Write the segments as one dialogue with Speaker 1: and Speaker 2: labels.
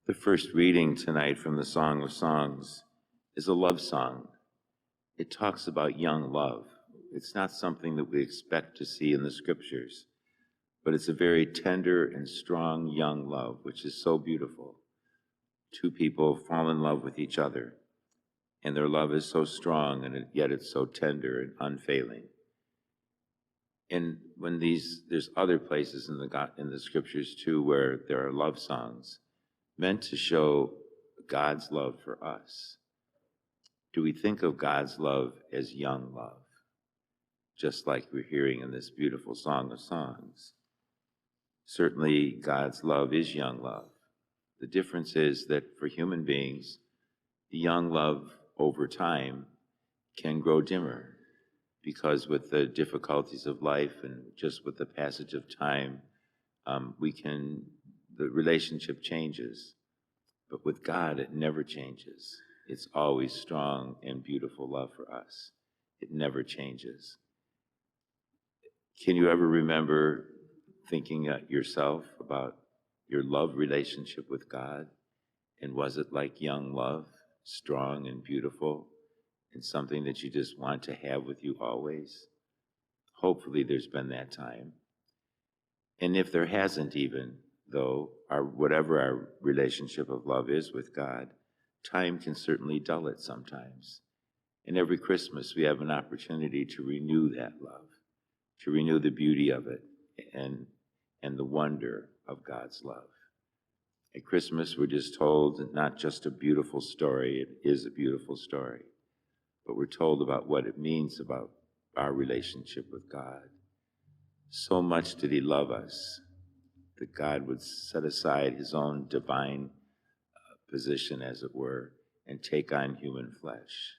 Speaker 1: The first reading tonight from the Song of Songs is a love song. It talks about young love. It's not something that we expect to see in the scriptures, but it's a very tender and strong young love, which is so beautiful. Two people fall in love with each other, and their love is so strong, and yet it's so tender and unfailing. And when there's other places in the scriptures too where there are love songs meant to show God's love for us. Do we think of God's love as young love, just like we're hearing in this beautiful Song of Songs? Certainly, God's love is young love. The difference is that for human beings, the young love over time can grow dimmer, because with the difficulties of life and just with the passage of time, the relationship changes. But with God, it never changes. It's always strong and beautiful love for us. It never changes. Can you ever remember thinking yourself about your love relationship with God? And was it like young love, strong and beautiful, and something that you just want to have with you always? Hopefully there's been that time. And if there hasn't even, though, whatever our relationship of love is with God, time can certainly dull it sometimes. And every Christmas we have an opportunity to renew that love, to renew the beauty of it and the wonder of God's love. At Christmas we're just told not just a beautiful story, it is a beautiful story, but we're told about what it means about our relationship with God. So much did he love us that God would set aside his own divine position, as it were, and take on human flesh.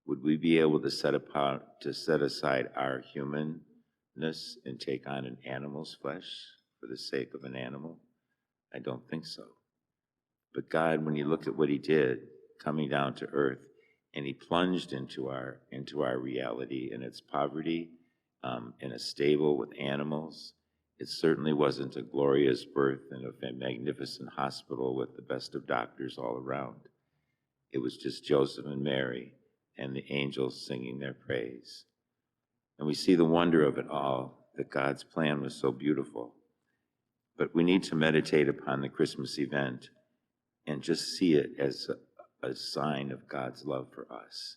Speaker 1: Would we be able to set aside our humanness and take on an animal's flesh for the sake of an animal? I don't think so. But God, when you look at what he did, coming down to earth, and he plunged into our reality and its poverty, in a stable with animals. It certainly wasn't a glorious birth in a magnificent hospital with the best of doctors all around. It was just Joseph and Mary and the angels singing their praise. And we see the wonder of it all, that God's plan was so beautiful. But we need to meditate upon the Christmas event and just see it as a sign of God's love for us.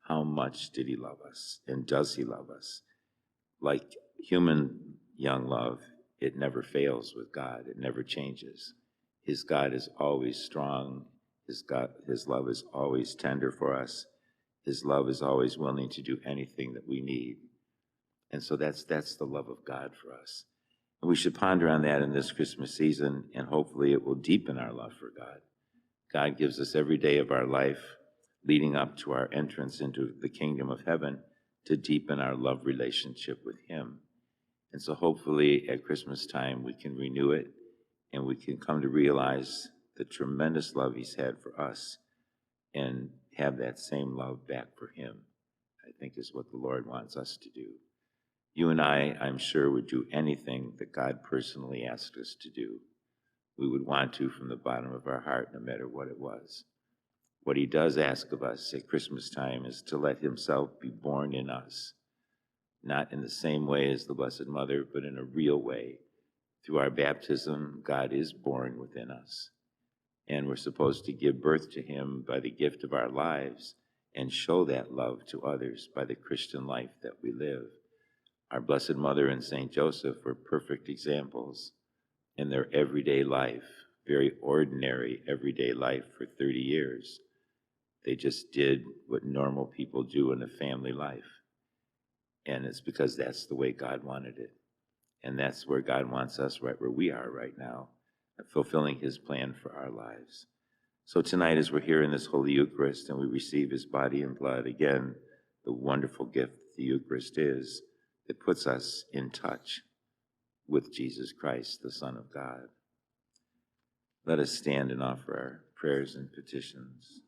Speaker 1: How much did he love us, and does he love us? Like human young love, it never fails with God. It never changes. His God is always strong. His love is always tender for us. His love is always willing to do anything that we need. And so that's the love of God for us. And we should ponder on that in this Christmas season, and hopefully it will deepen our love for God. God gives us every day of our life leading up to our entrance into the kingdom of heaven to deepen our love relationship with him. And so hopefully at Christmas time we can renew it, and we can come to realize the tremendous love he's had for us and have that same love back for him, I think is what the Lord wants us to do. You and I'm sure, would do anything that God personally asked us to do. We would want to from the bottom of our heart, no matter what it was. What he does ask of us at Christmas time is to let himself be born in us, not in the same way as the Blessed Mother, but in a real way. Through our baptism, God is born within us, and we're supposed to give birth to him by the gift of our lives and show that love to others by the Christian life that we live. Our Blessed Mother and Saint Joseph were perfect examples in their everyday life, very ordinary everyday life for 30 years. They just did what normal people do in a family life. And it's because that's the way God wanted it. And that's where God wants us, right where we are right now, fulfilling his plan for our lives. So tonight, as we're here in this Holy Eucharist and we receive his body and blood, again, the wonderful gift the Eucharist is, it puts us in touch with Jesus Christ, the Son of God. Let us stand and offer our prayers and petitions.